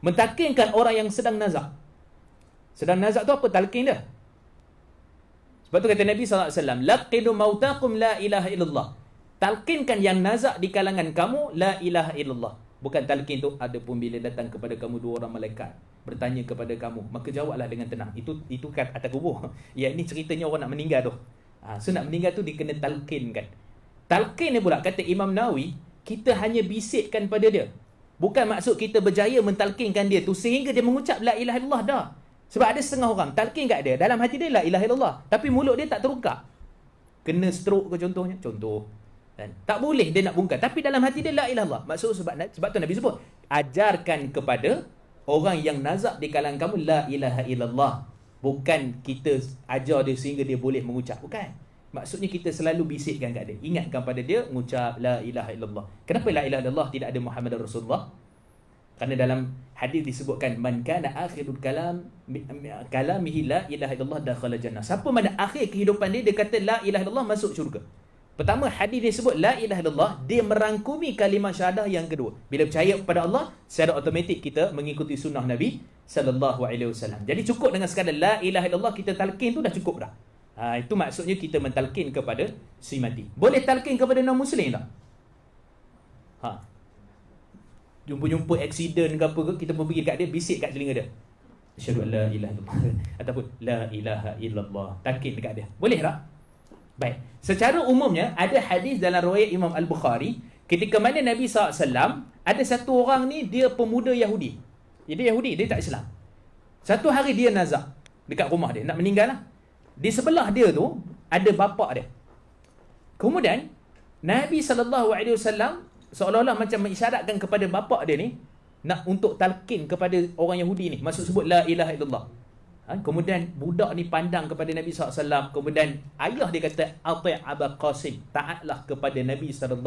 Mentalkinkan orang yang sedang nazak. Sedang nazak tu apa talqin dia? Sebab tu kata Nabi SAW, laqinu mautakum la ilaha illallah. Talqinkan yang nazak di kalangan kamu la ilaha illallah. Bukan talqin tu ada pun bila datang kepada kamu dua orang malaikat bertanya kepada kamu, maka jawablah dengan tenang. Itu kan atas kubur. Ya, ini ceritanya orang nak meninggal tu. So nak meninggal tu dia kena talqinkan. Talqin ni pula kata Imam Nawawi, kita hanya bisikkan pada dia. Bukan maksud kita berjaya mentalkinkan dia tu sehingga dia mengucap la ilaha illallah dah. Sebab ada setengah orang talqin kat dia, dalam hati dia la ilaha illallah, tapi mulut dia tak terungkap. Kena stroke ke contohnya, contoh. Kan? Tak boleh dia nak bungkam, tapi dalam hati dia la ilaha illallah. Maksud sebab tu Nabi sebut, ajarkan kepada orang yang nazak di kalangan kamu la ilaha illallah. Bukan kita ajar dia sehingga dia boleh mengucap, bukan. Maksudnya kita selalu bisikkan kat dia, ingatkan pada dia mengucap la ilaha illallah. Kenapa la ilaha illallah tidak ada Muhammad Rasulullah? Kerana dalam hadis disebutkan man kana akhirul kalamihi la ilaha illallah dakhala jannah. Siapa mana akhir kehidupan dia kata la ilaha illallah, masuk syurga. Pertama, hadis dia sebut la ilaha illallah, dia merangkumi kalimah syahadah yang kedua. Bila percaya kepada Allah, secara automatik kita mengikuti sunnah Nabi sallallahu alaihi wasallam. Jadi cukup dengan sekadar la ilaha illallah kita talqin tu dah cukup dah. Itu maksudnya kita mentalqin kepada si mati. Boleh talqin kepada non-muslim tak? Jumpa-jumpa aksiden ke apa ke, kita pun pergi kat dia, bisik kat telinga dia, asyhadu an la ilaha illallah, ataupun la ilaha illallah, talqin dekat dia. Boleh tak? Baik. Secara umumnya ada hadis dalam riwayat Imam Al-Bukhari, ketika mana Nabi SAW, ada satu orang ni dia pemuda Yahudi. Dia Yahudi, dia tak Islam. Satu hari dia nazak dekat rumah dia, nak meninggal lah. Di sebelah dia tu ada bapa dia. Kemudian Nabi SAW seolah-olah macam mengisyaratkan kepada bapa dia ni nak untuk talqin kepada orang Yahudi ni, maksud sebut la ilaha illallah. Kemudian budak ni pandang kepada Nabi SAW. Kemudian ayah dia kata ati' Aba Qasim, taatlah kepada Nabi SAW.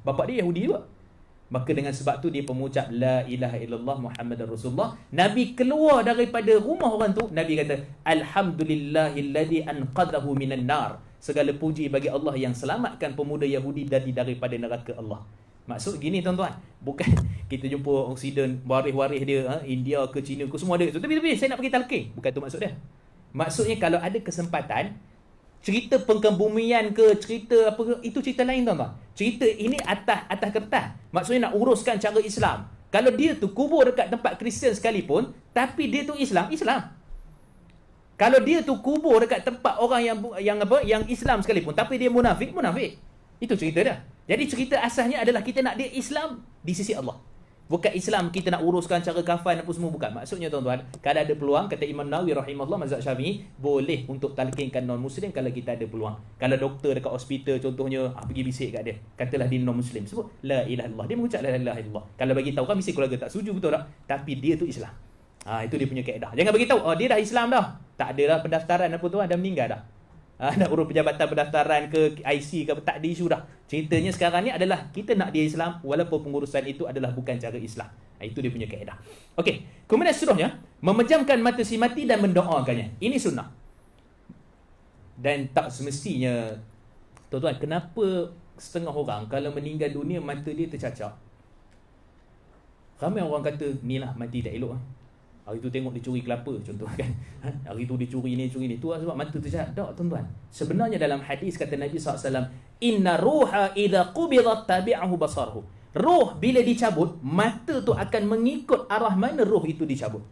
Bapa dia Yahudi juga. Maka dengan sebab tu dia pengucap la ilaha illallah Muhammadar Rasulullah. Nabi keluar daripada rumah orang tu, Nabi kata alhamdulillahilladzi anqadhahu minan nar. Segala puji bagi Allah yang selamatkan pemuda Yahudi daripada neraka Allah. Maksud gini tuan-tuan, bukan kita jumpa Oksiden waris-waris dia, India ke China ke semua ada. Tapi saya nak pergi talqin, bukan tu maksud dia. Maksudnya kalau ada kesempatan, cerita pengkebumian ke, cerita apa ke, itu cerita lain tuan-tuan. Cerita ini atas kertas. Maksudnya nak uruskan cara Islam. Kalau dia tu kubur dekat tempat Kristian sekalipun, tapi dia tu Islam. Kalau dia tu kubur dekat tempat orang yang Islam sekalipun, tapi dia munafik. Itu cerita dia. Jadi cerita asalnya adalah kita nak dia Islam di sisi Allah. Bukan Islam kita nak uruskan cara kafan apa semua, bukan. Maksudnya tuan-tuan, kalau ada peluang, kata Imam Nawawi rahimahullah mazhab Syafi'i, boleh untuk talqinkan non-muslim kalau kita ada peluang. Kalau doktor dekat hospital contohnya, pergi bisik kat dia, katalah dia non-muslim, sebut la ilaha illallah, dia mengucap la ilaha illallah. Kalau bagi tahu kan mesti keluarga tak setuju, betul tak? Tapi dia tu Islam. Itu dia punya kaedah. Jangan bagi tahu dia dah Islam dah. Tak adalah pendaftaran apa tu, dah meninggal dah. Nak urus penjabatan pendaftaran ke IC ke, tak ada isu dah. Ceritanya sekarang ni adalah kita nak dia Islam walaupun pengurusan itu adalah bukan cara Islam. Itu dia punya kaedah. Okey, kemudian seterusnya, memejamkan mata si mati dan mendoakannya. Ini sunnah. Dan tak semestinya, tuan-tuan, kenapa setengah orang kalau meninggal dunia mata dia tercacat? Ramai orang kata, ni lah mati tak elok. Hari tu tengok dia curi kelapa contoh kan. Hari tu dia curi ni. Tu sebab mata tercacat. Tak tuan-tuan. Sebenarnya dalam hadis kata Nabi SAW, inna ruha idha qubidat tabi'ahu basarhu. Roh bila dicabut, mata tu akan mengikut arah mana roh itu dicabut.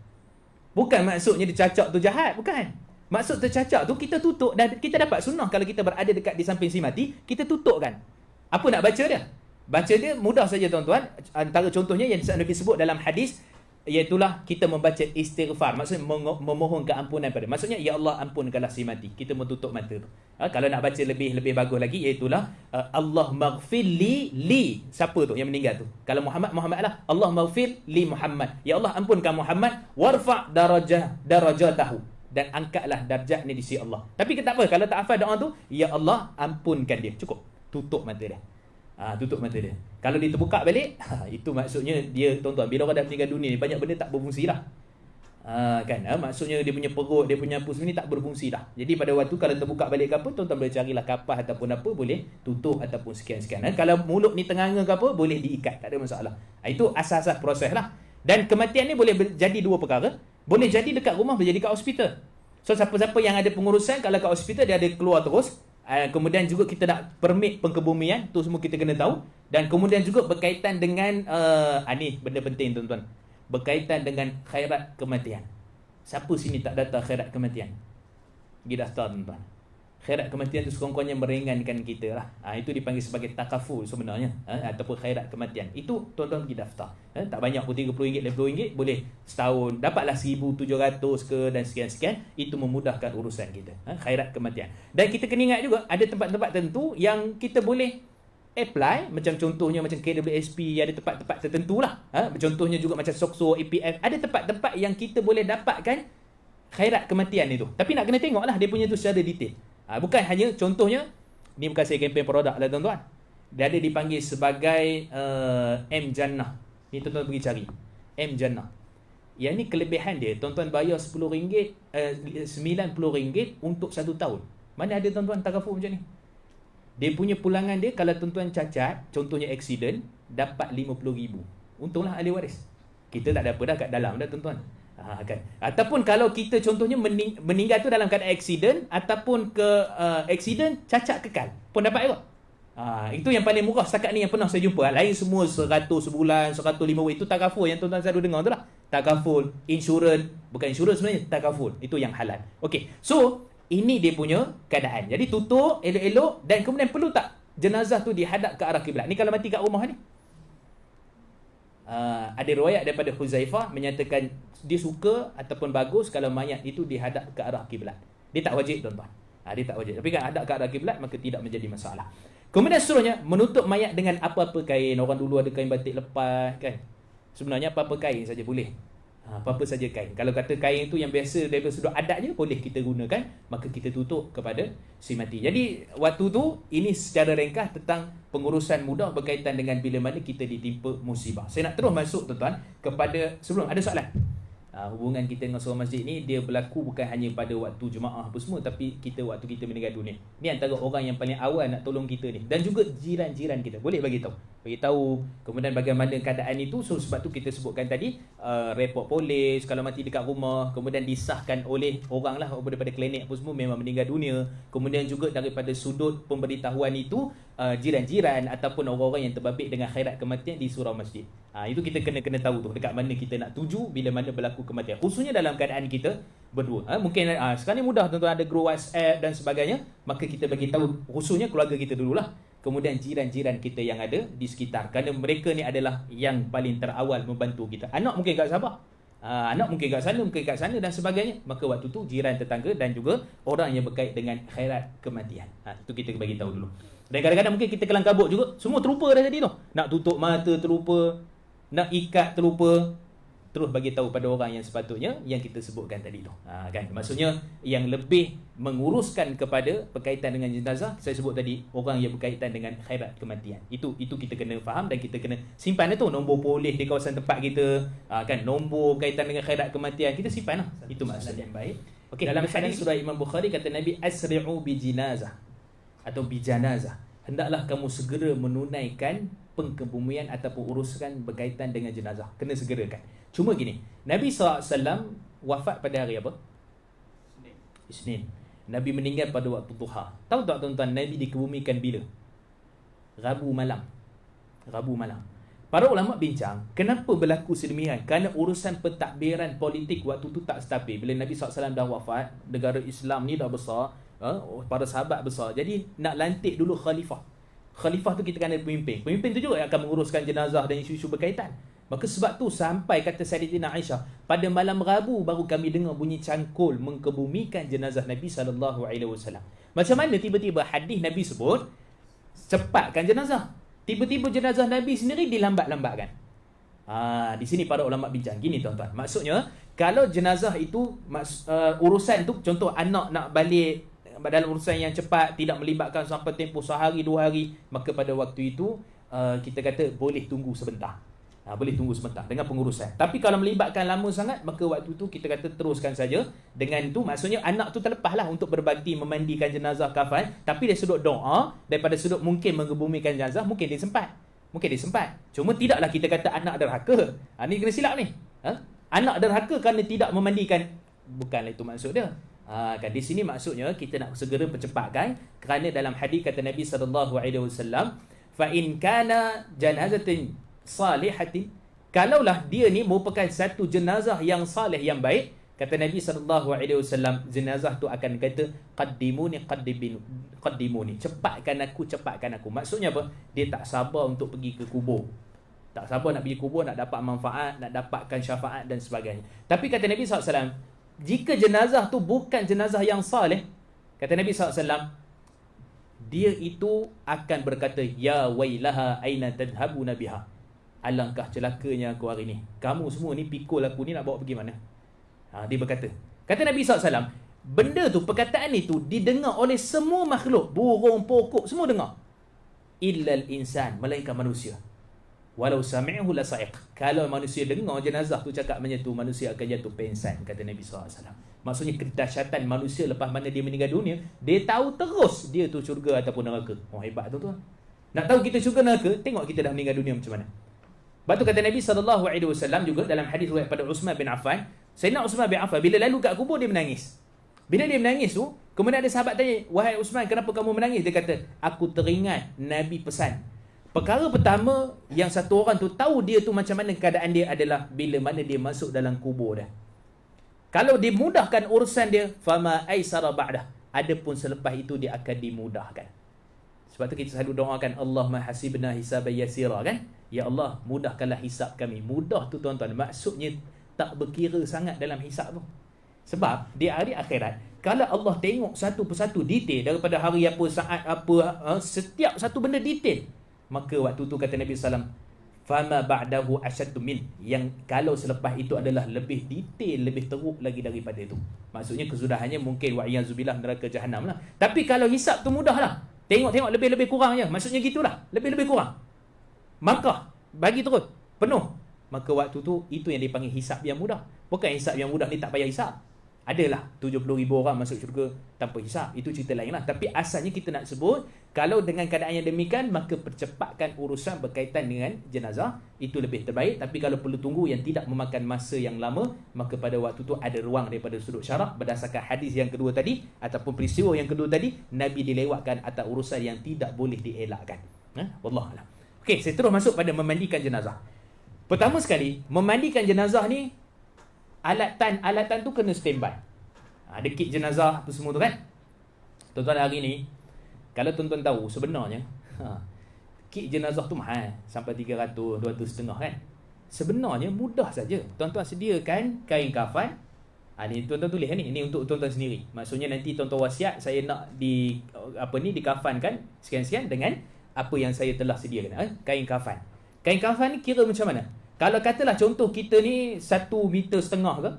Bukan maksudnya tercacat tu jahat. Bukan. Maksud tercacat tu kita tutup. Dan kita dapat sunnah kalau kita berada dekat di samping si mati, kita tutup kan. Apa nak baca dia? Baca dia mudah saja tuan-tuan. Antara contohnya yang Nabi sebut dalam hadis, iaitulah kita membaca istighfar, maksudnya memohon keampunan pada. Maksudnya ya Allah ampunkanlah si mati. Kita menutup mata tu. Kalau nak baca lebih bagus lagi, iaitulah Allah maghfir li siapa tu yang meninggal tu. Kalau Muhammad lah, Allah maghfir li Muhammad. Ya Allah ampunkan Muhammad, warfa' darajatahu, dan angkatlah darjatnya di sisi Allah. Tapi kita tak apa, kalau tak hafal doa tu, ya Allah ampunkan dia. Cukup. Tutup mata dia. Tutup mata dia. Kalau dia terbuka balik, itu maksudnya dia, tuan-tuan, bila orang dah meninggal dunia ni, banyak benda tak berfungsi dah. Maksudnya dia punya perut, dia punya apa semua ni tak berfungsi dah. Jadi pada waktu kalau terbuka balik ke apa, tuan-tuan boleh carilah kapas ataupun apa, boleh tutup ataupun sekian-sekian. Kalau mulut ni tenganga ke apa, boleh diikat, tak ada masalah. Itu asas-asas proses lah. Dan kematian ni boleh jadi dua perkara. Boleh jadi dekat rumah, boleh jadi dekat hospital. So siapa-siapa yang ada pengurusan, kalau kat hospital dia ada keluar terus. Kemudian juga kita nak permit pengkebumian, tu semua kita kena tahu. Dan kemudian juga berkaitan dengan ni benda penting tuan-tuan, berkaitan dengan khairat kematian. Siapa sini tak daftar khairat kematian? Pergi daftar tuan-tuan. Khairat kematian tu sekurang-kurangnya meringankan kita lah. Itu dipanggil sebagai takaful sebenarnya, ataupun khairat kematian. Itu tuan-tuan pergi daftar. Tak banyak pun, RM30, RM50, boleh setahun dapatlah 1,700 ke dan sekian-sekian. Itu memudahkan urusan kita, khairat kematian. Dan kita kena ingat juga ada tempat-tempat tertentu yang kita boleh apply, macam contohnya macam KWSP, ada tempat-tempat tertentu lah. Contohnya juga macam SOKSO, APF, ada tempat-tempat yang kita boleh dapatkan khairat kematian itu. Tapi nak kena tengok lah dia punya tu secara detail. Bukan hanya contohnya, ni bukan saya campaign produk lah tuan-tuan. Dia ada dipanggil sebagai M Jannah. Ni tuan-tuan pergi cari M Jannah. Yang ni kelebihan dia, tuan-tuan bayar RM10, RM90 untuk 1 tahun. Mana ada tuan-tuan takaful macam ni? Dia punya pulangan dia, kalau tuan-tuan cacat, contohnya accident, dapat RM50,000. Untunglah ahli waris. Kita tak ada apa dah kat dalam dah tuan-tuan. Kan. Ataupun kalau kita contohnya meninggal tu dalam keadaan accident, ataupun ke accident cacat kekal pun dapat juga. Itu yang paling murah setakat ni yang pernah saya jumpa. Lain semua 100 sebulan, 150, itu takaful yang tuan-tuan selalu dengar tu lah. Takaful, insurans, bukan insurans sebenarnya, takaful. Itu yang halal. Okey. So, ini dia punya keadaan. Jadi tutup elok-elok, dan kemudian perlu tak jenazah tu dihadap ke arah kiblat? Ni kalau mati kat rumah ni. Ada riwayat daripada Huzaifah menyatakan dia suka ataupun bagus kalau mayat itu dihadap ke arah kiblat. Dia tak wajib tuan-tuan. Dia tak wajib. Tapi kan hadap ke arah kiblat maka tidak menjadi masalah. Kemudian seterusnya, menutup mayat dengan apa-apa kain. Orang dulu ada kain batik lepas kan. Sebenarnya apa-apa kain saja boleh. Apa-apa saja kain. Kalau kata kain itu yang biasa daripada sudut adat je, boleh kita gunakan, maka kita tutup kepada si mati. Jadi waktu tu, ini secara ringkas tentang pengurusan mudah berkaitan dengan bila mana kita ditimpa musibah. Saya nak terus masuk tuan-tuan kepada, sebelum ada soalan. Hubungan kita dengan seorang masjid ni, dia berlaku bukan hanya pada waktu jemaah apa semua, tapi waktu kita meninggal dunia. Ni antara orang yang paling awal nak tolong kita ni. Dan juga jiran-jiran kita. Boleh bagi tahu kemudian bagaimana keadaan itu. So sebab tu kita sebutkan tadi, report polis kalau mati dekat rumah, kemudian disahkan oleh orang lah daripada klinik apa semua memang meninggal dunia. Kemudian juga daripada sudut pemberitahuan itu, jiran-jiran ataupun orang-orang yang terbabit dengan khairat kematian di surau masjid. Itu kita kena tahu tu dekat mana kita nak tuju bila mana berlaku kematian, khususnya dalam keadaan kita berdua. Mungkin sekarang ni mudah tuan-tuan, ada group WhatsApp dan sebagainya, maka kita bagi tahu khususnya keluarga kita dululah, kemudian jiran-jiran kita yang ada di sekitar, kerana mereka ni adalah yang paling terawal membantu kita. Anak mungkin kat Sabah, anak mungkin kat sana dan sebagainya, maka waktu tu jiran, tetangga dan juga orang yang berkait dengan khairat kematian. Itu kita bagi tahu dulu. Dan kadang-kadang mungkin kita kelang kabut juga, semua terlupa dah tadi tu. Nak tutup mata terlupa, nak ikat terlupa, terus bagi tahu pada orang yang sepatutnya yang kita sebutkan tadi tu. Kan? Maksudnya yang lebih menguruskan kepada berkaitan dengan jenazah, saya sebut tadi orang yang berkaitan dengan khairat kematian. Itu kita kena faham dan kita kena simpan tu nombor polis di kawasan tempat kita, kan, nombor berkaitan dengan khairat kematian kita simpan lah. Itu maksud yang baik. Okey, dalam hadis surah Imam Bukhari kata Nabi, asri'u bi jinazah atau bi janazah, hendaklah kamu segera menunaikan pengkebumian ataupun urusan berkaitan dengan jenazah. Kena segerakan. Cuma gini, Nabi SAW wafat pada hari apa? Isnin. Nabi meninggal pada waktu duha. Tahu tak tuan-tuan, Nabi dikebumikan bila? Rabu malam. Para ulama bincang, kenapa berlaku sedemikian? Kerana urusan pentadbiran politik waktu tu tak stabil. Bila Nabi SAW dah wafat, negara Islam ni dah besar, para sahabat besar. Jadi nak lantik dulu khalifah. Khalifah tu kita kena pemimpin. Pemimpin tu juga yang akan menguruskan jenazah dan isu-isu berkaitan. Maka sebab tu sampai kata Sayyidatina Aisyah, pada malam Rabu baru kami dengar bunyi cangkul mengkebumikan jenazah Nabi SAW. Macam mana tiba-tiba hadis Nabi sebut cepatkan jenazah, tiba-tiba jenazah Nabi sendiri dilambat-lambatkan. Di sini para ulama bincang gini tuan-tuan. Maksudnya kalau jenazah itu urusan tu, contoh anak nak balik dalam urusan yang cepat, tidak melibatkan sampai tempoh sehari 2 hari, maka pada waktu itu kita kata boleh tunggu sebentar. Boleh tunggu sebentar dengan pengurusan. Tapi kalau melibatkan lama sangat, maka waktu tu kita kata teruskan saja. Dengan itu maksudnya anak tu terlepaslah untuk berbakti memandikan jenazah, kafan, tapi dari sudut doa, daripada sudut mungkin mengebumikan jenazah, mungkin dia sempat. Mungkin dia sempat. Cuma tidaklah kita kata anak derhaka. Ni kena silap ni. Anak derhaka kerana tidak memandikan. Bukanlah itu maksud dia. Kan di sini maksudnya kita nak segera percepatkan, kerana dalam hadis kata Nabi SAW, fa in kana janazatin salihatin, kalaulah dia ni merupakan satu jenazah yang salih, yang baik, kata Nabi SAW, jenazah tu akan kata qaddimuni cepatkan aku. Maksudnya apa? Dia tak sabar untuk pergi ke kubur, tak sabar nak pergi kubur, nak dapat manfaat, nak dapatkan syafaat dan sebagainya. Tapi kata Nabi SAW, jika jenazah tu bukan jenazah yang salih, kata Nabi SAW, dia itu akan berkata, ya wailaha aina tadhhabuna biha, alangkah celakanya aku hari ni, kamu semua ni pikul aku ni nak bawa pergi mana? Dia berkata, kata Nabi SAW, benda tu, perkataan itu didengar oleh semua makhluk, burung, pokok, semua dengar, illal insan, melainkan manusia. Walau sami'hu la sa'iq, kalau manusia dengar jenazah tu cakap macam tu, manusia akan jatuh pengsan, kata Nabi SAW. Maksudnya kedahsyatan manusia lepas mana dia meninggal dunia, dia tahu terus dia tu syurga ataupun neraka. Hebat tu tuan. Nak tahu kita syurga neraka, tengok kita dah meninggal dunia macam mana. Lepas tu kata Nabi SAW juga dalam hadis riwayat pada Uthman bin Affan, Sayyidina Uthman bin Affan bila lalu kat kubur dia menangis. Bila dia menangis tu, kemudian ada sahabat tanya, wahai Uthman, kenapa kamu menangis? Dia kata, aku teringat Nabi pesan. Perkara pertama yang satu orang tu tahu dia tu macam mana keadaan dia adalah bila mana dia masuk dalam kubur dah. Kalau dimudahkan urusan dia, fama aisara ba'dah, adapun selepas itu dia akan dimudahkan. Sebab tu kita selalu doakan, Allahumma hasibna hisaban yasira, kan? Ya Allah, mudahkanlah hisab kami. Mudah tu tuan-tuan, maksudnya tak berkira sangat dalam hisab tu. Sebab di hari akhirat, kalau Allah tengok satu persatu detail daripada hari apa, saat apa, setiap satu benda detail, maka waktu tu kata Nabi SAW, fama ba'dahu asyaddu min, yang kalau selepas itu adalah lebih detail, lebih teruk lagi daripada itu. Maksudnya kesudahannya mungkin wa'iyyazubillah neraka jahanam lah. Tapi kalau hisab tu mudah lah, tengok-tengok lebih-lebih kurang je, maksudnya gitulah, lebih-lebih kurang, maka bagi terus penuh, maka waktu tu itu yang dipanggil hisab yang mudah. Bukan hisab yang mudah ni tak payah hisab. Adalah 70,000 orang masuk syurga tanpa hisab, itu cerita lain lah. Tapi asalnya kita nak sebut, kalau dengan keadaan yang demikian, maka percepatkan urusan berkaitan dengan jenazah, itu lebih terbaik. Tapi kalau perlu tunggu yang tidak memakan masa yang lama, maka pada waktu tu ada ruang daripada sudut syarak, berdasarkan hadis yang kedua tadi ataupun peristiwa yang kedua tadi, Nabi dilewatkan atas urusan yang tidak boleh dielakkan. Wallahualam. Okey, saya terus masuk pada memandikan jenazah. Pertama sekali, memandikan jenazah ni, alatan tu kena standby. Ada kit jenazah apa semua tu kan. Tuan-tuan hari ni, kalau tuan-tuan tahu sebenarnya kit jenazah tu mahal, sampai 300, 200.5 kan. Sebenarnya mudah saja. Tuan-tuan sediakan kain kafan. Ni tuan-tuan tulis ni, ini untuk tuan-tuan sendiri. Maksudnya nanti tuan-tuan wasiat, saya nak dikafankan sekian-sekian dengan apa yang saya telah sediakan. Kain kafan. Kain kafan ni kira macam mana? Kalau katalah contoh kita ni 1,5 meter ke,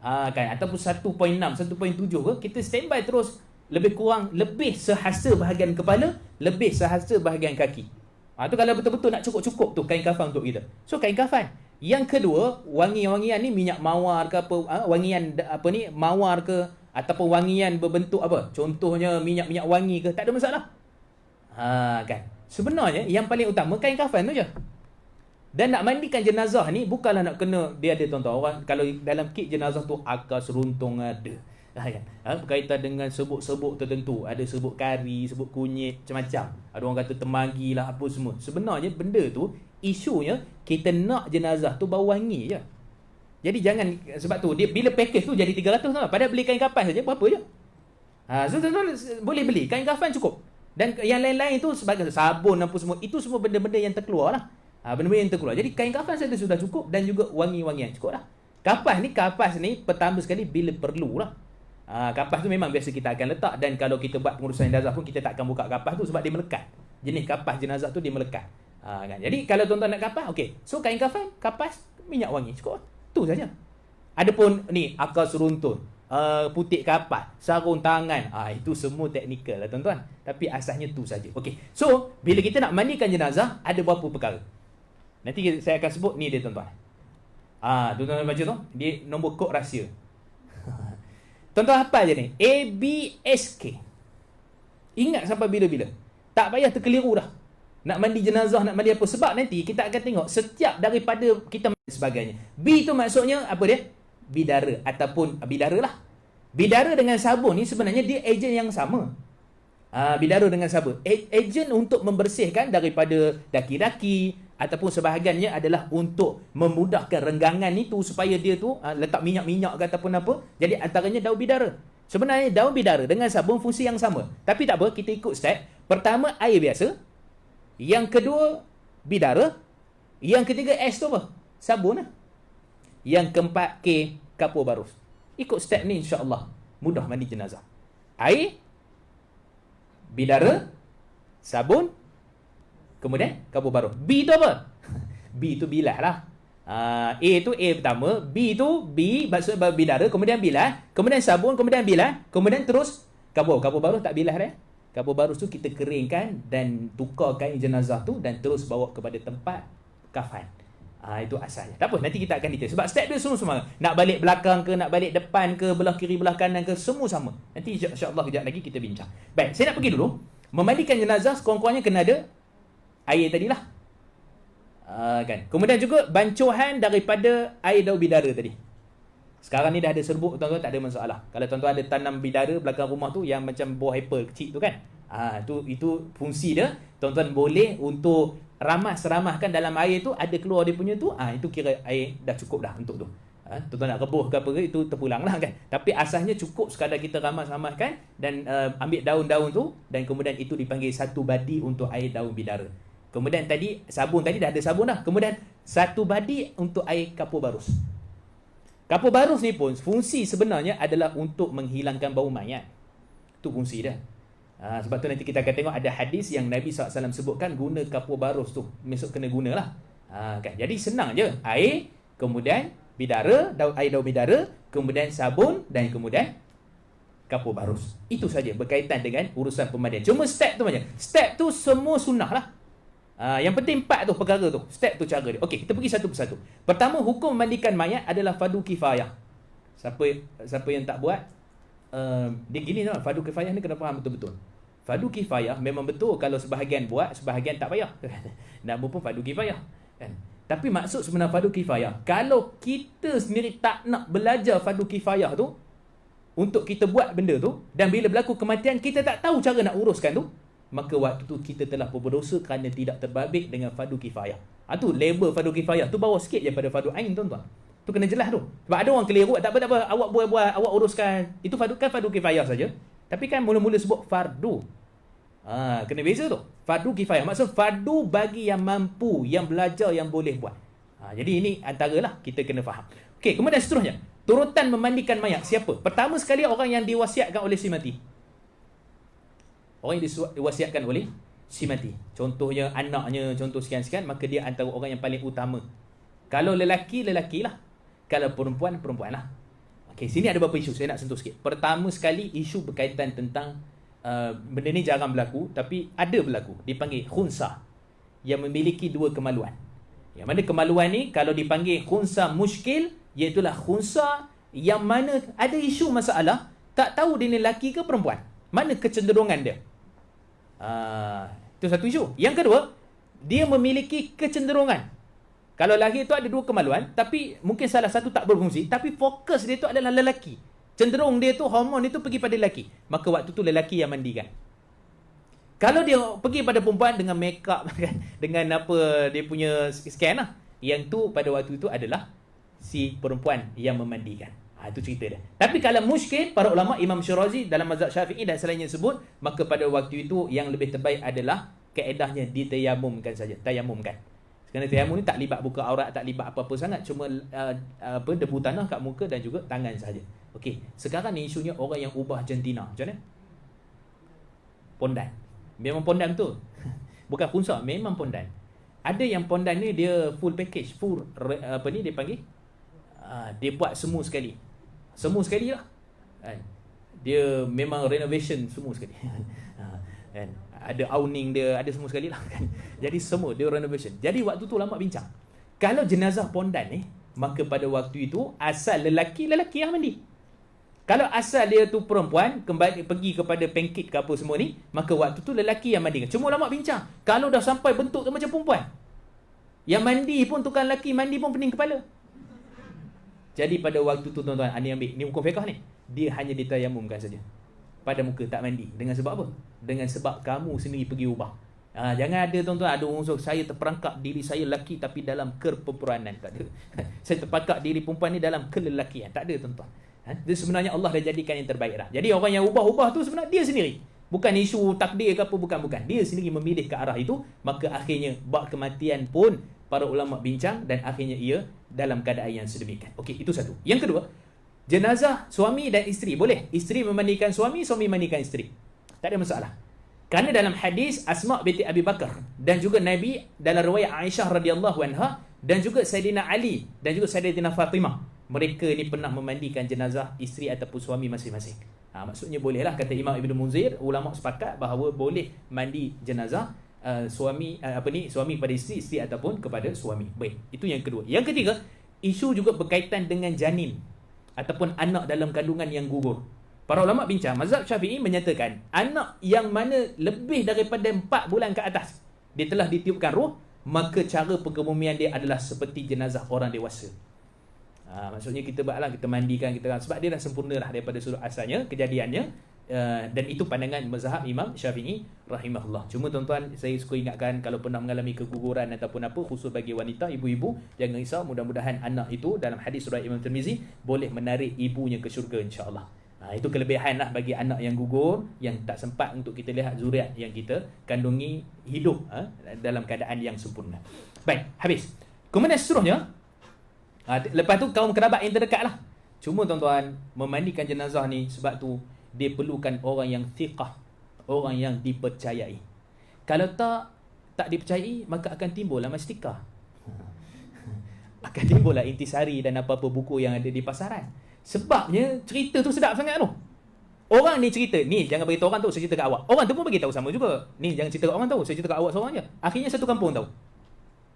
kan, ataupun 1.6, 1.7 ke, kita standby terus lebih kurang, lebih sehasta bahagian kepala, lebih sehasta bahagian kaki. Tu kalau betul-betul nak cukup-cukup tu kain kafan untuk kita. So kain kafan. Yang kedua, wangi-wangian ni minyak mawar ke apa, wangian apa ni, mawar ke, ataupun wangian berbentuk apa, contohnya minyak-minyak wangi ke, tak ada masalah. Kan. Sebenarnya yang paling utama kain kafan tu je. Dan nak mandikan jenazah ni bukanlah nak kena, dia ada tuan-tuan orang, kalau dalam kit jenazah tu akar seruntung ada. Berkaitan dengan sebut-sebut tertentu, ada sebut kari, sebut kunyit, macam-macam. Ada orang kata temagi lah, apa semua. Sebenarnya benda tu, isunya kita nak jenazah tu bau wangi je. Jadi jangan, sebab tu dia bila package tu jadi 300 tau. Padahal beli kain kapan saja berapa je. So tuan-tuan boleh beli kain kafan cukup. Dan yang lain-lain itu sebagai sabun apa semua, itu semua benda-benda yang terkeluar lah. Benda-benda yang terkeluar. Jadi kain kapas saja sudah cukup, dan juga wangi-wangian cukup lah. Kapas ni pertama sekali bila perlu lah. Kapas tu memang biasa kita akan letak, dan kalau kita buat pengurusan jenazah pun kita tak akan buka kapas tu sebab dia melekat. Jenis kapas jenazah tu dia melekat. Kan? Jadi kalau tuan-tuan nak kapas, okey. So kain kapas, minyak wangi cukup lah. Tu saja. Adapun ni akar seruntun, putik kapas, sarung tangan, itu semua teknikal lah tuan-tuan. Tapi asasnya tu saja. Okey. So bila kita nak mandikan jenazah, ada berapa perkara. Nanti saya akan sebut ni dia tuan-tuan. Tuan-tuan baca tu, dia nombor kod rahsia. Tuan-tuan hafal je ni, ABSK. Ingat sampai bila-bila. Tak payah terkeliru dah. nak mandi jenazah, nak mandi apa. Sebab nanti kita akan tengok setiap daripada kita sebagainya. B tu maksudnya apa dia? Bidara ataupun bidara lah. Bidara dengan sabun ni sebenarnya dia ejen yang sama. Bidara dengan sabun. Ejen untuk membersihkan daripada daki-daki ataupun sebahagiannya adalah untuk memudahkan renggangan itu supaya dia tu letak minyak-minyak ke ataupun apa. Jadi antaranya daun bidara. Sebenarnya daun bidara dengan sabun fungsi yang sama. Tapi tak apa, kita ikut step. Pertama air biasa. Yang kedua bidara. Yang ketiga S tu apa? Sabun lah. Yang keempat K, kapur barus. Ikut step ni insya-Allah mudah mandi jenazah. Air, bidara, sabun, kemudian kapur barus. B tu apa? B tu bilah lah. A tu A pertama, B tu B maksud bidara, kemudian bilah, kemudian sabun, kemudian bilah, kemudian terus kapur. Kapur barus tak bilah dah. Kapur barus tu kita keringkan dan tukar kain jenazah tu dan terus bawa kepada tempat kafan. Itu asalnya. Tak apa, nanti kita akan detail. Sebab step dia semua. Nak balik belakang ke, nak balik depan ke, belah kiri, belah kanan ke, semua sama. Nanti insya-Allah kejap lagi kita bincang. Baik, saya nak pergi dulu. Memandikan jenazah sekurang-kurangnya kena ada air tadilah. Kan. Kemudian juga bancuhan daripada air daun bidara tadi. Sekarang ni dah ada serbuk, tuan-tuan, tak ada masalah. Kalau tuan-tuan ada tanam bidara belakang rumah tu yang macam buah apple kecil tu kan. Itu fungsi dia. Tuan-tuan boleh untuk ramahkan dalam air tu, ada keluar dia punya tu, itu kira air dah cukup dah untuk tu. Tuan-tuan nak rebus ke apa ke, itu terpulang lah kan. Tapi asasnya cukup sekadar kita ramahkan dan ambil daun-daun tu dan kemudian itu dipanggil satu badi untuk air daun bidara. Kemudian tadi sabun tadi dah ada sabun dah. Kemudian satu badi untuk air kapur barus. Kapur barus ni pun fungsi sebenarnya adalah untuk menghilangkan bau mayat. Itu fungsi dia. Sebab tu nanti kita akan tengok ada hadis yang Nabi SAW sebutkan guna kapur barus tu. Besok kena gunalah. Kan? Jadi senang je. Air, kemudian bidara, air daun bidara, kemudian sabun dan kemudian kapur barus. Itu saja berkaitan dengan urusan pemandian. Cuma step tu macam. Step tu semua sunnah lah. Yang penting 4 tu perkara tu. Step tu cara dia. Okey, kita pergi satu persatu. Pertama, hukum memandikan mayat adalah fardu kifayah. Siapa yang tak buat, dia gini tau, fardu kifayah ni kena faham betul-betul. Fardu kifayah memang betul kalau sebahagian buat, sebahagian tak payah. Nama pun fardu kifayah. Kan? Tapi maksud sebenar fardu kifayah, kalau kita sendiri tak nak belajar fardu kifayah tu, untuk kita buat benda tu, dan bila berlaku kematian, kita tak tahu cara nak uruskan tu, maka waktu tu kita telah berdosa kerana tidak terbabit dengan fardu kifayah. Tu label fardu kifayah tu bawah sikit daripada fardu ain, tuan-tuan. Tu kena jelas tu. Sebab ada orang keliru, tak apa, awak buat, awak uruskan. Itu fardu kifayah saja. Tapi kan mula-mula sebut fardu. Kena beza tu. Fardu kifayah maksud fardu bagi yang mampu, yang belajar, yang boleh buat. Jadi ini antaralah kita kena faham. Okey, kemudian seterusnya, turutan memandikan mayat siapa? Pertama sekali orang yang diwasiatkan oleh si mati. Orang yang diwasiatkan oleh si mati. Contohnya anaknya, contoh sekian-sekian, maka dia antara orang yang paling utama. Kalau lelaki, lelakilah. Kalau perempuan, perempuanlah. Okey, sini ada beberapa isu saya nak sentuh sikit. Pertama sekali, isu berkaitan tentang benda ni jarang berlaku, tapi ada berlaku. Dipanggil khunsa, yang memiliki dua kemaluan. Yang mana kemaluan ni, kalau dipanggil khunsa muskil, iaitulah khunsa yang mana ada isu masalah, tak tahu dia ni lelaki ke perempuan. Mana kecenderungan dia. Itu satu isu. Yang kedua, dia memiliki kecenderungan. Kalau lelaki itu ada dua kemaluan, tapi mungkin salah satu tak berfungsi, tapi fokus dia itu adalah lelaki. Cenderung dia tu, hormon itu pergi pada lelaki. Maka waktu tu lelaki yang mandikan. Kalau dia pergi pada perempuan dengan make up, dengan apa dia punya scan lah, yang tu pada waktu itu adalah si perempuan yang memandikan. Itu cerita dia. Tapi kalau muskil, para ulama Imam Syirazi dalam mazhab Syafi'i dan selainnya sebut, maka pada waktu itu yang lebih terbaik adalah kaedahnya ditayamumkan saja. Tayamumkan. Kerana tayamum ni tak libat buka aurat, tak libat apa-apa sangat, cuma debu tanah kat muka dan juga tangan saja. Okey, sekarang ni isunya orang yang ubah jantina. Macam mana? Pondan. Memang pondan betul. Bukan khunsa, memang pondan. Ada yang pondan ni dia full package, full dia panggil, dia buat semua sekali. Semua sekali lah. Dia memang renovation semua sekali. Ada awning dia, ada semua sekali lah. Jadi semua dia renovation. Jadi waktu tu ulama bincang, kalau jenazah pondan ni, maka pada waktu itu asal lelaki yang mandi. Kalau asal dia tu perempuan, kembali pergi kepada pancake ke apa semua ni, maka waktu tu lelaki yang mandikan. Cuma ulama bincang, kalau dah sampai bentuk tu macam perempuan, yang mandi pun tukang lelaki mandi pun pening kepala. Jadi pada waktu tu tuan-tuan, ni ambil, ni hukum fiqh ni, dia hanya ditayamumkan saja pada muka, tak mandi. Dengan sebab apa? Dengan sebab kamu sendiri pergi ubah. Jangan ada tuan-tuan, ada unsur saya terperangkap diri saya lelaki tapi dalam keperanan. Tak ada. Saya terperangkap diri perempuan ni dalam kelelakian. Tak ada tuan-tuan. Dia sebenarnya Allah dah jadikan yang terbaik dah. Jadi orang yang ubah-ubah tu sebenarnya dia sendiri. Bukan isu takdir ke apa, bukan. Dia sendiri memilih ke arah itu. Maka akhirnya bab kematian pun para ulama bincang dan akhirnya ia dalam keadaan yang sedemikian. Okey, itu satu. Yang kedua, jenazah suami dan isteri. Boleh isteri memandikan suami, suami memandikan isteri. Tak ada masalah. Kerana dalam hadis Asma binti Abi Bakar dan juga Nabi dalam riwayat Aisyah radhiyallahu anha dan juga Saidina Ali dan juga Sayyidatina Fatimah, mereka ni pernah memandikan jenazah isteri ataupun suami masing-masing. Maksudnya bolehlah, kata Imam Ibn Munzir, ulama sepakat bahawa boleh mandi jenazah suami pada isteri, isteri ataupun kepada suami. Baik, itu yang kedua. Yang ketiga, isu juga berkaitan dengan janin ataupun anak dalam kandungan yang gugur. Para ulama bincang, mazhab Syafi'i menyatakan anak yang mana lebih daripada 4 bulan ke atas dia telah ditiupkan roh, maka cara pengebumian dia adalah seperti jenazah orang dewasa. Maksudnya kita buatlah, kita mandikan, sebab dia dah sempurna dah daripada sudut asalnya, kejadiannya. Dan itu pandangan mazhab Imam Syafi'i rahimahullah. Cuma tuan-tuan, saya suka ingatkan, kalau pernah mengalami keguguran ataupun apa, khusus bagi wanita, ibu-ibu, jangan risau, mudah-mudahan anak itu dalam hadis surah Imam Tirmizi boleh menarik ibunya ke syurga, insya-Allah. Itu kelebihan lah bagi anak yang gugur, yang tak sempat untuk kita lihat zuriat yang kita kandungi hidup dalam keadaan yang sempurna. Baik, habis. Kemudian seterusnya, lepas tu kaum kerabat yang terdekat lah. Cuma tuan-tuan, memandikan jenazah ni, sebab tu dia perlukan orang yang thiqah, orang yang dipercayai. Kalau tak dipercayai, maka akan timbullah mastikah. Akan timbullah intisari dan apa-apa buku yang ada di pasaran. Sebabnya cerita tu sedap sangat tu. Orang ni cerita, ni jangan beritahu orang tu, saya cerita kat awak. Orang tu pun beritahu sama juga. Ni jangan cerita kat orang tahu, saya cerita kat awak seorang je. Akhirnya satu kampung tahu.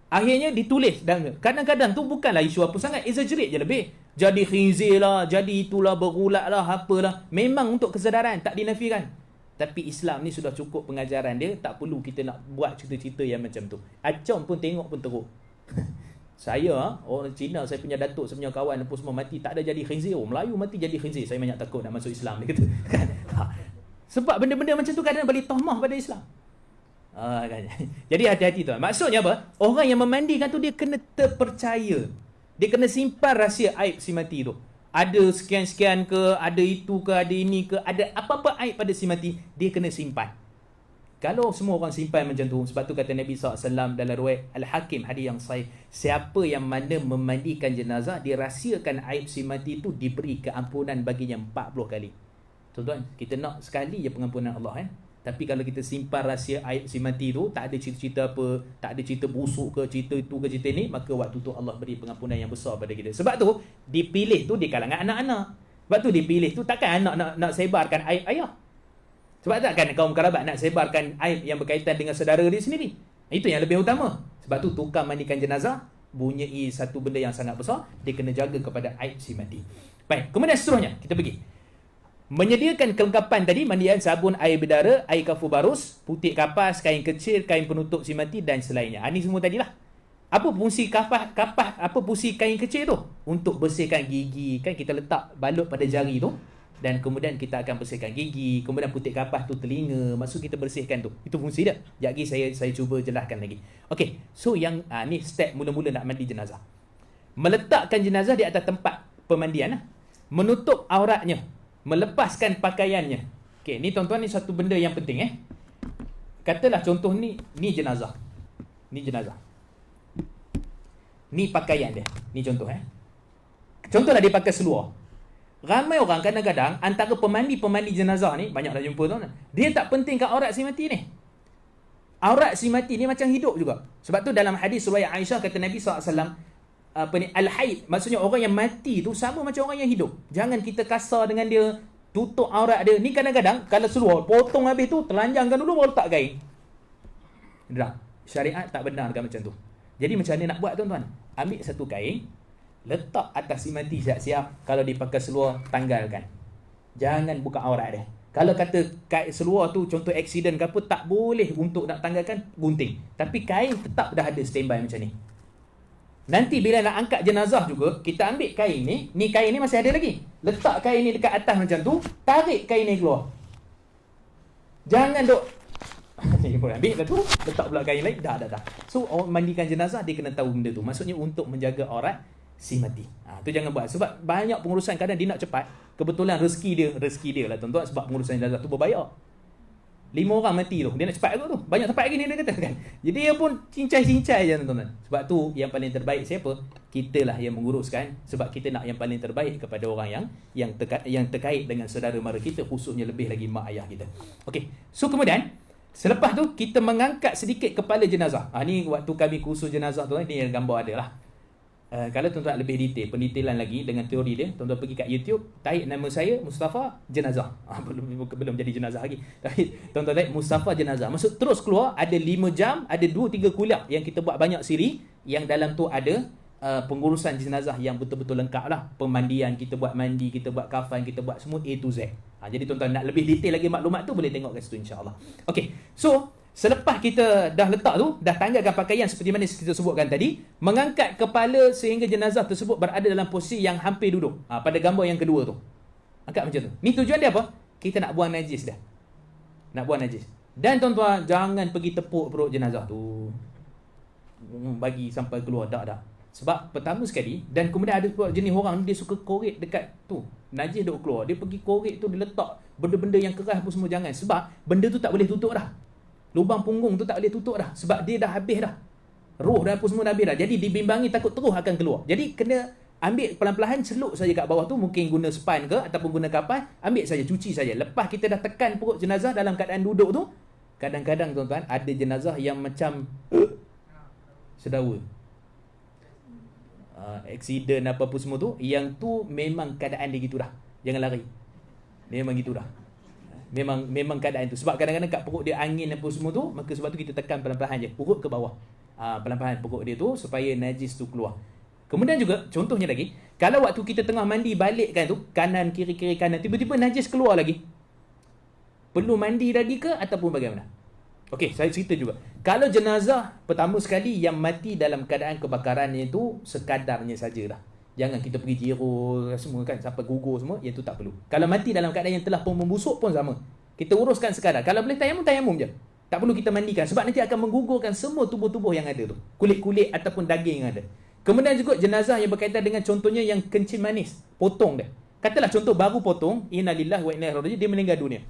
Akhirnya ditulis, dan kadang-kadang tu bukanlah isu apa sangat, exaggerate je lebih. Jadi khinzir lah, jadi itulah, berulat lah, apalah. Memang untuk kesedaran, tak dinafikan. Tapi Islam ni sudah cukup pengajaran dia, tak perlu kita nak buat cerita-cerita yang macam tu. Acom pun tengok pun teruk. Saya, orang Cina, saya punya datuk, saya punya kawan apa semua mati, tak ada jadi khinzir. Melayu mati jadi khinzir. Saya banyak takut nak masuk Islam, dia kata. Sebab benda-benda macam tu kadang-kadang balik tahmah pada Islam. Jadi hati-hati tuan. Maksudnya apa? Orang yang memandikan tu dia kena terpercaya. Dia kena simpan rahsia aib si mati tu. Ada sekian-sekian ke, ada itu ke, ada ini ke, ada apa-apa aib pada si mati, dia kena simpan. Kalau semua orang simpan macam tu, sebab tu kata Nabi SAW dalam riwayat Al-Hakim, hadis yang sahih, siapa yang mana memandikan jenazah, dirahsiakan aib si mati tu, diberi keampunan baginya 40 kali. Tuan-tuan, kita nak sekali je pengampunan Allah, Tapi kalau kita simpan rahsia aib si mati tu, tak ada cerita-cerita apa, tak ada cerita busuk ke, cerita itu ke, cerita ni, maka waktu tu Allah beri pengampunan yang besar pada kita. Sebab tu, dipilih tu di kalangan anak-anak. Sebab tu dipilih tu, takkan anak nak sebarkan aib ayah. Sebab takkan kaum kerabat nak sebarkan aib yang berkaitan dengan saudara dia sendiri. Itu yang lebih utama. Sebab tu tukang mandikan jenazah, bunyi satu benda yang sangat besar, dia kena jaga kepada aib si mati. Baik, kemudian seterusnya, kita pergi. Menyediakan kelengkapan tadi, mandian sabun, air berdara, air kafur barus, putih kapas, kain kecil, kain penutup si mati dan selainnya. Ini semua tadilah. Apa fungsi kapas, apa fungsi kain kecil tu? Untuk bersihkan gigi. Kan kita letak balut pada jari tu, dan kemudian kita akan bersihkan gigi. Kemudian putih kapas tu telinga. Maksud kita bersihkan tu. Itu fungsi dia. Sekejap lagi saya cuba jelaskan lagi. Okey. So yang ni step mula-mula nak mandi jenazah. Meletakkan jenazah di atas tempat pemandian. Menutup auratnya. Melepaskan pakaiannya. Okey, ni tuan-tuan, ni satu benda yang penting. Katalah contoh ni jenazah. Ni jenazah. Ni pakaian dia. Ni contoh. Contohlah dia pakai seluar. Ramai orang kadang-kadang antara pemandi jenazah ni, banyak dah jumpa tuan, dia tak pentingkan aurat si mati ni. Aurat si mati ni macam hidup juga. Sebab tu dalam hadis riwayat Aisyah kata Nabi SAW, al-haid, maksudnya orang yang mati tu sama macam orang yang hidup. Jangan kita kasar dengan dia, tutup aurat dia. Ni kadang-kadang kalau seluar potong habis tu, telanjangkan dulu baru letak kain. Dah, syariat tak benarkan macam tu. Jadi macam mana nak buat tuan-tuan? Ambil satu kain, letak atas si mati siap-siap. Kalau dipakai seluar, tanggalkan. Jangan buka aurat dia. Kalau kata kain seluar tu contoh aksiden ke apa, tak boleh untuk nak tanggalkan, gunting. Tapi kain tetap dah ada standby macam ni. Nanti bila nak angkat jenazah juga, kita ambil kain ni kain ni masih ada lagi. Letak kain ni dekat atas macam tu, tarik kain ni keluar. Jangan duk ni pun ambil dah tu, letak pula kain lain, dah. So orang mandikan jenazah dia kena tahu benda tu. Maksudnya untuk menjaga aurat si mati. Tu jangan buat. Sebab banyak pengurusan kadang dia nak cepat. Kebetulan rezeki dia lah tuan-tuan, sebab pengurusan jenazah tu berbayar. 5 orang mati tu, dia nak cepat kot tu. Banyak tempat lagi ni dia kata kan. Jadi dia pun cincai-cincai je tuan-tuan. Sebab tu yang paling terbaik siapa? Kita lah yang menguruskan. Sebab kita nak yang paling terbaik kepada orang yang terkait dengan saudara mara kita, khususnya lebih lagi mak ayah kita. Okey. So kemudian selepas tu kita mengangkat sedikit kepala jenazah. Ni waktu kami kursus jenazah tu, ni yang gambar ada lah. Kalau tuan-tuan lebih detail, pendetailan lagi dengan teori dia, tuan-tuan pergi kat YouTube, type nama saya Mustafa jenazah. Belum jadi jenazah lagi. Tapi tuan-tuan type Mustafa jenazah. Maksud terus keluar ada 5 jam, ada 2-3 kuliah yang kita buat banyak siri, yang dalam tu ada pengurusan jenazah yang betul-betul lengkap lah. Pemandian, kita buat mandi, kita buat kafan, kita buat semua A to Z. Jadi tuan-tuan nak lebih detail lagi maklumat tu, boleh tengok kat situ insya-Allah. Okey. So selepas kita dah letak tu, dah tanggalkan pakaian seperti mana kita sebutkan tadi, mengangkat kepala sehingga jenazah tersebut berada dalam posisi yang hampir duduk. Pada gambar yang kedua tu. Angkat macam tu. Ni tujuan dia apa? Kita nak buang najis dah. Nak buang najis. Dan tuan-tuan, jangan pergi tepuk perut jenazah tu. Bagi sampai keluar. Tak. Sebab pertama sekali, dan kemudian ada jenis orang dia suka korek dekat tu. Najis duk keluar. Dia pergi korek tu, dia letak benda-benda yang keras pun semua jangan. Sebab benda tu tak boleh tutup dah. Lubang punggung tu tak boleh tutup dah. Sebab dia dah habis dah. Roh dah apa semua dah habis dah. Jadi dibimbangi takut terus akan keluar. Jadi kena ambil perlahan-lahan, celup saja kat bawah tu. Mungkin guna span ke ataupun guna kapas. Ambil saja, cuci saja. Lepas kita dah tekan perut jenazah dalam keadaan duduk tu, kadang-kadang tuan-tuan ada jenazah yang macam sedawa. Aksiden apa-apa semua tu. Yang tu memang keadaan dia gitu dah. Jangan lari. Dia memang gitu dah. Memang keadaan tu. Sebab kadang-kadang kat perut dia angin apa semua tu, maka sebab tu kita tekan pelan-pelan je perut ke bawah. Pelan-pelan perut dia tu supaya najis tu keluar. Kemudian juga contohnya lagi, kalau waktu kita tengah mandi balikkan tu, kanan kiri kanan, tiba-tiba najis keluar lagi. Perlu mandi lagi ke ataupun bagaimana? Okey, saya cerita juga. Kalau jenazah pertama sekali yang mati dalam keadaan kebakarannya tu sekadarnya sajalah. Jangan kita pergi tiru semua kan sampai gugur semua, yang tu tak perlu. Kalau mati dalam keadaan yang telah pun membusuk pun sama. Kita uruskan sekadar. Kalau boleh tayamum je. Tak perlu kita mandikan sebab nanti akan menggugurkan semua tubuh-tubuh yang ada tu. Kulit-kulit ataupun daging yang ada. Kemudian juga jenazah yang berkaitan dengan contohnya yang kencing manis, potong dia. Katalah contoh baru potong, innalillahi wa inna ilaihi raji'un, dia meninggal dunia.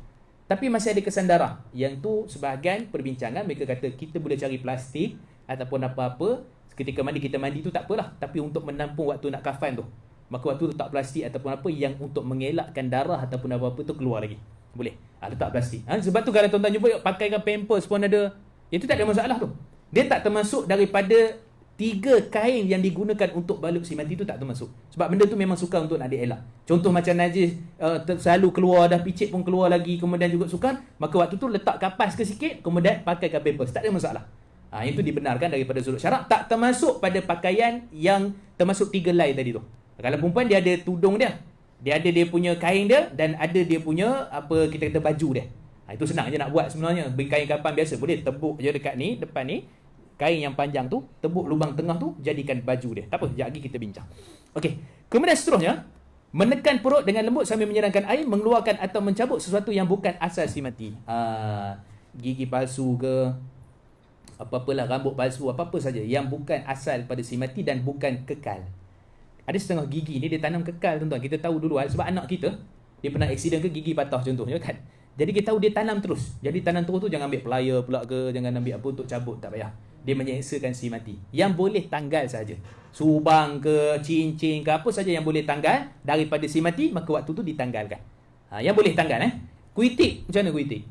Tapi masih ada kesan darah. Yang tu sebahagian perbincangan mereka kata kita boleh cari plastik ataupun apa-apa. Ketika mandi kita mandi tu tak apalah, tapi untuk menampung waktu nak kafan tu, maka waktu letak plastik ataupun apa yang untuk mengelakkan darah ataupun apa-apa tu keluar lagi. Boleh. Letak plastik. Sebab tu kalau tuan-tuan jumpa pakaikan pampers pun ada, itu tak ada masalah tu. Dia tak termasuk daripada 3 kain yang digunakan untuk balut si mati tu, tak termasuk. Sebab benda tu memang suka untuk nak dielak. Contoh macam najis selalu keluar, dah picit pun keluar lagi, kemudian juga sukar, maka waktu tu letak kapas ke sikit, kemudian pakaikan pampers, tak ada masalah. Itu dibenarkan daripada sudut syarak. Tak termasuk pada pakaian yang termasuk 3 helai tadi tu. Kalau perempuan dia ada tudung dia, dia ada dia punya kain dia, dan ada dia punya apa kita kata baju dia. Itu senang je nak buat sebenarnya. Kain kapan biasa boleh tebuk je dekat ni, depan ni, kain yang panjang tu, tebuk lubang tengah tu, jadikan baju dia. Tak apa, sekejap lagi kita bincang. Okey. Kemudian seterusnya, menekan perut dengan lembut sambil menyerangkan air, mengeluarkan atau mencabut sesuatu yang bukan asal si mati. Gigi palsu ke, apa-apalah, rambut palsu, apa-apa saja yang bukan asal pada si mati dan bukan kekal. Ada setengah gigi ni dia tanam kekal tuan-tuan. Kita tahu dulu sebab anak kita dia pernah aksiden ke gigi patah contohnya kan. Jadi kita tahu dia tanam terus. Jadi tanam terus tu jangan ambil plier pula ke, jangan ambil apa untuk cabut, tak payah. Dia menyeksakan si mati. Yang boleh tanggal saja. Subang ke, cincin ke, apa saja yang boleh tanggal daripada si mati, maka waktu tu ditanggalkan. Yang boleh tanggal kuitik, macam mana kuitik?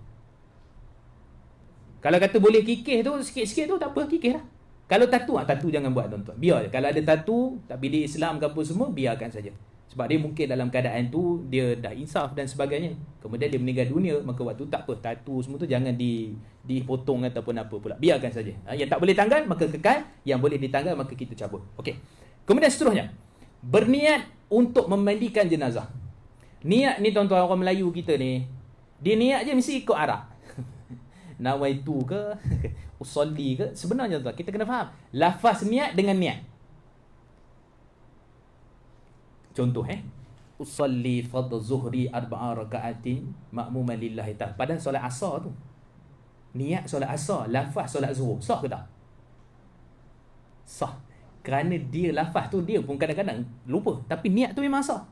Kalau kata boleh kikih tu, sikit-sikit tu tak apa, kikih lah. Kalau tatu, tatu jangan buat tuan-tuan. Biar je. Kalau ada tatu, tak pilih Islam ke apa semua, biarkan saja. Sebab dia mungkin dalam keadaan tu, dia dah insaf dan sebagainya. Kemudian dia meninggal dunia, maka waktu tak apa, tatu semua tu jangan dipotong ataupun apa pula. Biarkan saja. Yang tak boleh tanggal, maka kekal. Yang boleh ditanggal, maka kita cabut. Okey. Kemudian seterusnya, berniat untuk memandikan jenazah. Niat ni tuan-tuan orang Melayu kita ni, dia niat je mesti ikut arah. Nawaitu ke, usolli ke, sebenarnya tuan kita kena faham lafaz niat dengan niat. Contoh usolli fardhu zuhri 4 rakaatin ma'muman lillahi ta'ala. Padahal solat asar tu, niat solat asar, lafaz solat zuhur, sah ke tak? Sah. Kerana dia lafaz tu dia pun kadang-kadang lupa, tapi niat tu memang sah.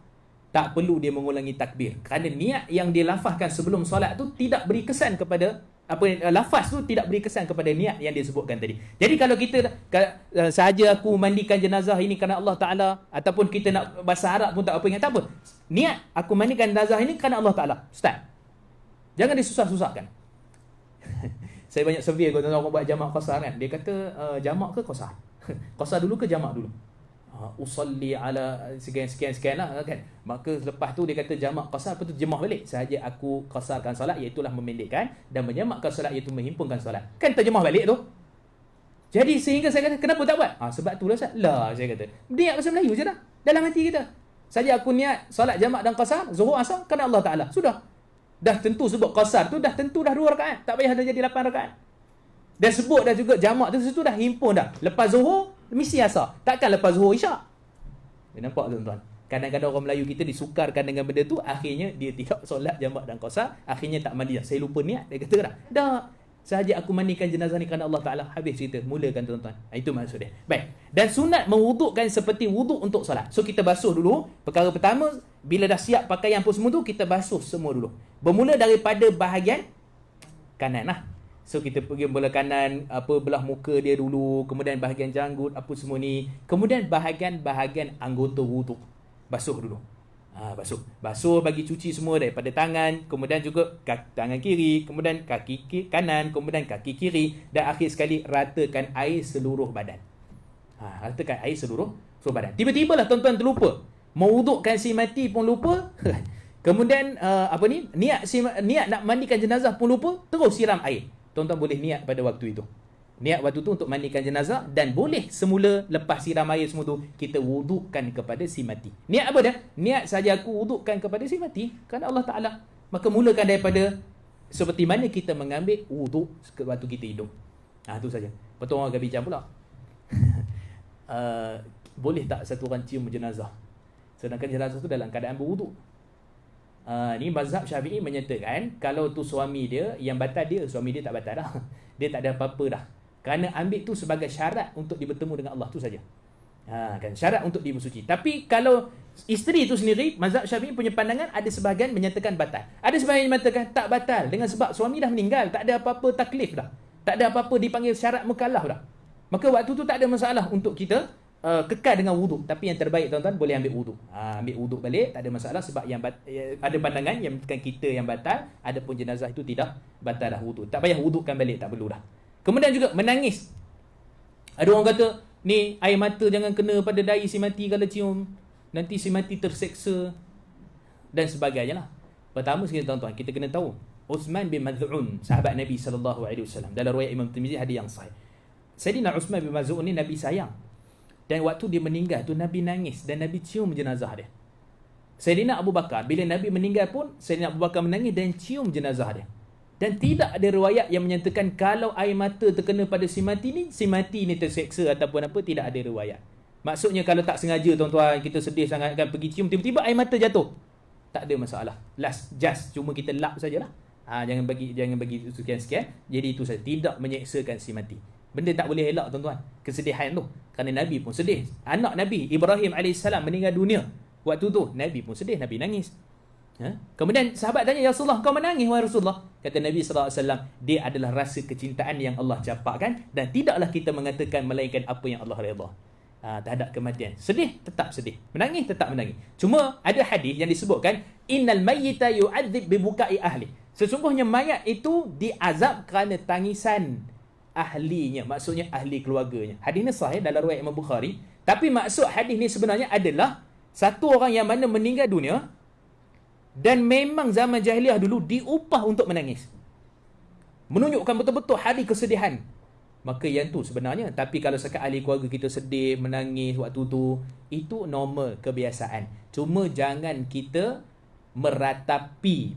Tak perlu dia mengulangi takbir, kerana niat yang dia lafazkan sebelum solat tu tidak beri kesan kepada lafaz tu tidak beri kesan kepada niat yang dia sebutkan tadi. Jadi kalau kita sahaja aku mandikan jenazah ini kerana Allah Ta'ala, ataupun kita nak bahasa Arab pun tak apa, ingat tak apa, niat aku mandikan jenazah ini kerana Allah Ta'ala, start. Jangan disusah-susahkan. Saya banyak survey kalau orang buat jamak qasar kan, dia kata jamak ke qasar? Qasar dulu ke jamak dulu? Usalli ala sekian-sekian lah kan. Maka lepas tu dia kata jamak qasar, apa tu terjemah balik, sahaja aku qasarkan solat, iaitulah memendekkan, dan menjamakkan solat iaitu menghimpunkan solat. Kan terjemah balik tu. Jadi sehingga saya kata kenapa tak buat? Sebab tu lah Ustaz. Lah saya kata, niat bahasa Melayu je dah dalam hati kita. Saja aku niat solat jamak dan qasar, zuhur asar kerana Allah Ta'ala. Sudah. Dah tentu sebut qasar tu dah tentu dah 2 rakaat, tak payah dah jadi 8 rakaat. Dan sebut dah juga jamak tu situ dah himpun dah. Lepas zuhur mesti asar. Takkan lepas zuhur isyak. Nampak tuan-tuan? Kadang-kadang orang Melayu kita disukarkan dengan benda tu, akhirnya dia tidak solat jamak dan qasar, akhirnya tak mandi dah. Saya lupa niat, dia kata dah. Sahaja aku mandikan jenazah ni kerana Allah Ta'ala, habis cerita. Mulakan tuan-tuan. Itu maksud dia. Baik. Dan sunat mewudukkan seperti wuduk untuk solat. So kita basuh dulu. Perkara pertama, bila dah siap pakaian pun semua tu, kita basuh semua dulu. Bermula daripada bahagian kanan lah. So kita pergi belah kanan, belah muka dia dulu, kemudian bahagian janggut, apa semua ni. Kemudian bahagian anggota wuduk. Basuh dulu. Basuh bagi cuci semua daripada tangan, kemudian juga tangan kiri, kemudian kaki kanan, kemudian kaki kiri, dan akhir sekali ratakan air seluruh badan. Ratakan air seluruh badan. Tiba-tibalah tuan-tuan terlupa. Mewudukkan si mati pun lupa. Kemudian niat nak mandikan jenazah pun lupa, terus siram air. Tuan-tuan boleh niat pada waktu itu. Niat waktu tu untuk mandikan jenazah, dan boleh semula lepas siram air semua tu kita wudukkan kepada si mati. Niat apa dah? Niat saja aku wudukkan kepada si mati kerana Allah Ta'ala. Maka mulakan daripada seperti mana kita mengambil wuduk waktu kita hidup. Itu saja. Betul orang akan bincang pula. Boleh tak satu orang cium jenazah sedangkan jenazah tu dalam keadaan berwuduk? Ni mazhab Syafi'i menyatakan kalau tu suami dia yang batal, dia suami dia tak batal dah. Dia tak ada apa-apa dah. Kerana ambil tu sebagai syarat untuk dia bertemu dengan Allah tu saja. Kan syarat untuk dia bersuci. Tapi kalau isteri tu sendiri, mazhab Syafi'i punya pandangan ada sebahagian menyatakan batal. Ada sebahagian menyatakan tak batal dengan sebab suami dah meninggal, tak ada apa-apa taklif dah. Tak ada apa-apa dipanggil syarat mukallaf dah. Maka waktu tu tak ada masalah untuk kita kekal dengan wuduk. Tapi yang terbaik tuan-tuan, boleh ambil wuduk. Ambil wuduk balik, tak ada masalah. Sebab yang ada pandangan yang bukan kita yang batal, adapun jenazah itu tidak batal dah wuduk. Tak payah wudukkan balik, tak perlu dah. Kemudian juga menangis. Ada orang kata, ni air mata jangan kena pada dahi si mati kalau cium, nanti si mati terseksa dan sebagainya lah. Pertama sekali tuan-tuan, kita kena tahu Uthman bin Maz'un, sahabat Nabi SAW, dalam riwayat Imam Tirmizi, hadis yang sahih. Sayyidina Uthman bin Maz'un ni Nabi sayang. Dan waktu dia meninggal tu Nabi nangis dan Nabi cium jenazah dia. Sayyidina Abu Bakar, bila Nabi meninggal pun Sayyidina Abu Bakar menangis dan cium jenazah dia. Dan tidak ada riwayat yang menyatakan kalau air mata terkena pada si mati ni terseksa ataupun apa, tidak ada riwayat. Maksudnya kalau tak sengaja tuan-tuan, kita sedih sangat kan, pergi cium tiba-tiba air mata jatuh, tak ada masalah. Just cuma kita lap sajalah. Jangan bagi sekian-sekian. Jadi itu saja, tidak menyeksakan si mati. Benda tak boleh elak tuan-tuan, kesedihan tu. Kerana Nabi pun sedih. Anak Nabi Ibrahim AS meninggal dunia. Waktu tu Nabi pun sedih, Nabi nangis. Kemudian sahabat tanya, Ya Rasulullah, kau menangis wahai Rasulullah? Kata Nabi SAW, dia adalah rasa kecintaan yang Allah capakkan, dan tidaklah kita mengatakan melainkan apa yang Allah redha. Terhadap kematian. Sedih, tetap sedih. Menangis, tetap menangis. Cuma ada hadis yang disebutkan, Innal mayyita yu'adzib bibuka'i ahli. Sesungguhnya mayat itu diazab kerana tangisan ahlinya, maksudnya ahli keluarganya. Hadis ni sahih dalam riwayat Imam Bukhari. Tapi maksud hadis ni sebenarnya adalah satu orang yang mana meninggal dunia dan memang zaman jahiliah dulu diupah untuk menangis, menunjukkan betul-betul hari kesedihan. Maka yang tu sebenarnya. Tapi kalau sekat ahli keluarga kita sedih, menangis waktu tu, itu normal, kebiasaan. Cuma jangan kita Meratapi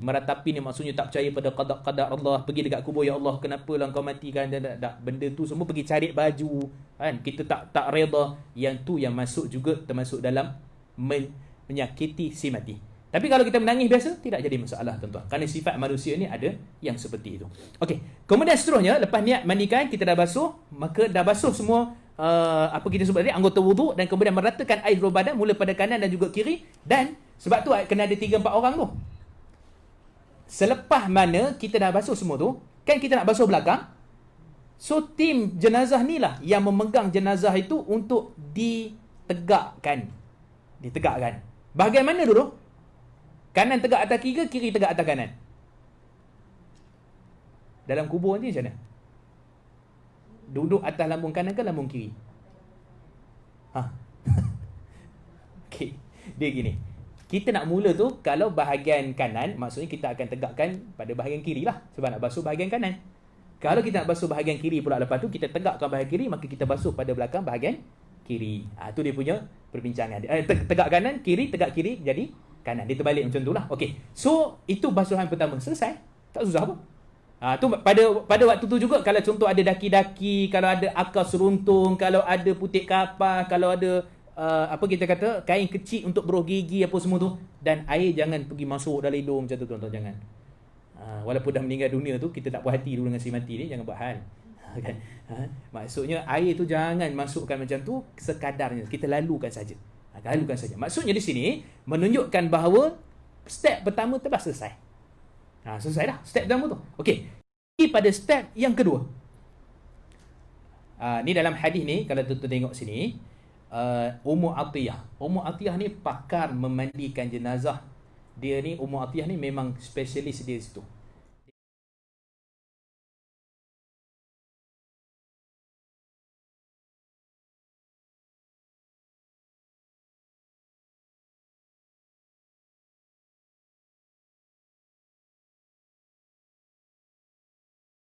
ni maksudnya tak percaya pada qada Allah, pergi dekat kubur, ya Allah kenapa lah kau matikan, tak, benda tu semua pergi cari baju kan, kita tak reda, yang tu yang masuk juga termasuk dalam menyakiti si mati. Tapi kalau kita menangis biasa, tidak jadi masalah tuan-tuan, kerana sifat manusia ni ada yang seperti itu. Okey, kemudian seterusnya, lepas niat mandikan, kita dah basuh, maka dah basuh semua apa kita sebut tadi, anggota wuduk, dan kemudian meratakan air seluruh badan, mula pada kanan dan juga kiri. Dan sebab tu kena ada 3-4 orang tu. Selepas mana kita dah basuh semua tu, kan kita nak basuh belakang, so tim jenazah ni lah yang memegang jenazah itu untuk ditegakkan. Bahagian mana dulu? Kanan tegak atas kiri ke kiri tegak atas kanan? Dalam kubur nanti macam mana? Duduk atas lambung kanan ke lambung kiri? Okey, dia gini. Kita nak mula tu, kalau bahagian kanan, maksudnya kita akan tegakkan pada bahagian kiri lah, sebab nak basuh bahagian kanan. Kalau kita nak basuh bahagian kiri pula, lepas tu kita tegakkan bahagian kiri, maka kita basuh pada belakang bahagian kiri. Tu dia punya perbincangan. Tegak kanan, kiri, tegak kiri, jadi kanan. Dia terbalik macam tu lah. Okey. So, itu basuhan pertama. Selesai. Tak susah apa. Tu pada waktu tu juga, kalau contoh ada daki-daki, kalau ada akar seruntung, kalau ada putik kapas, kalau ada apa kita kata, kain kecil untuk beruh gigi apa semua tu, dan air jangan pergi masuk dalam hidung macam tu tuan-tuan, jangan. Walaupun dah meninggal dunia tu, kita tak puas hati dulu dengan si mati ni, jangan buat hal. Kan? Maksudnya air tu jangan masukkan macam tu sekadarnya, kita lalukan saja. Maksudnya di sini menunjukkan bahawa step pertama telah selesai. Selesai dah step pertama tu. Okey. Pada step yang kedua. Ni dalam hadis ni, kalau tuan-tuan tengok sini, Ummu Atiyah ni pakar memandikan jenazah. Dia ni, Ummu Atiyah ni memang spesialis dia situ.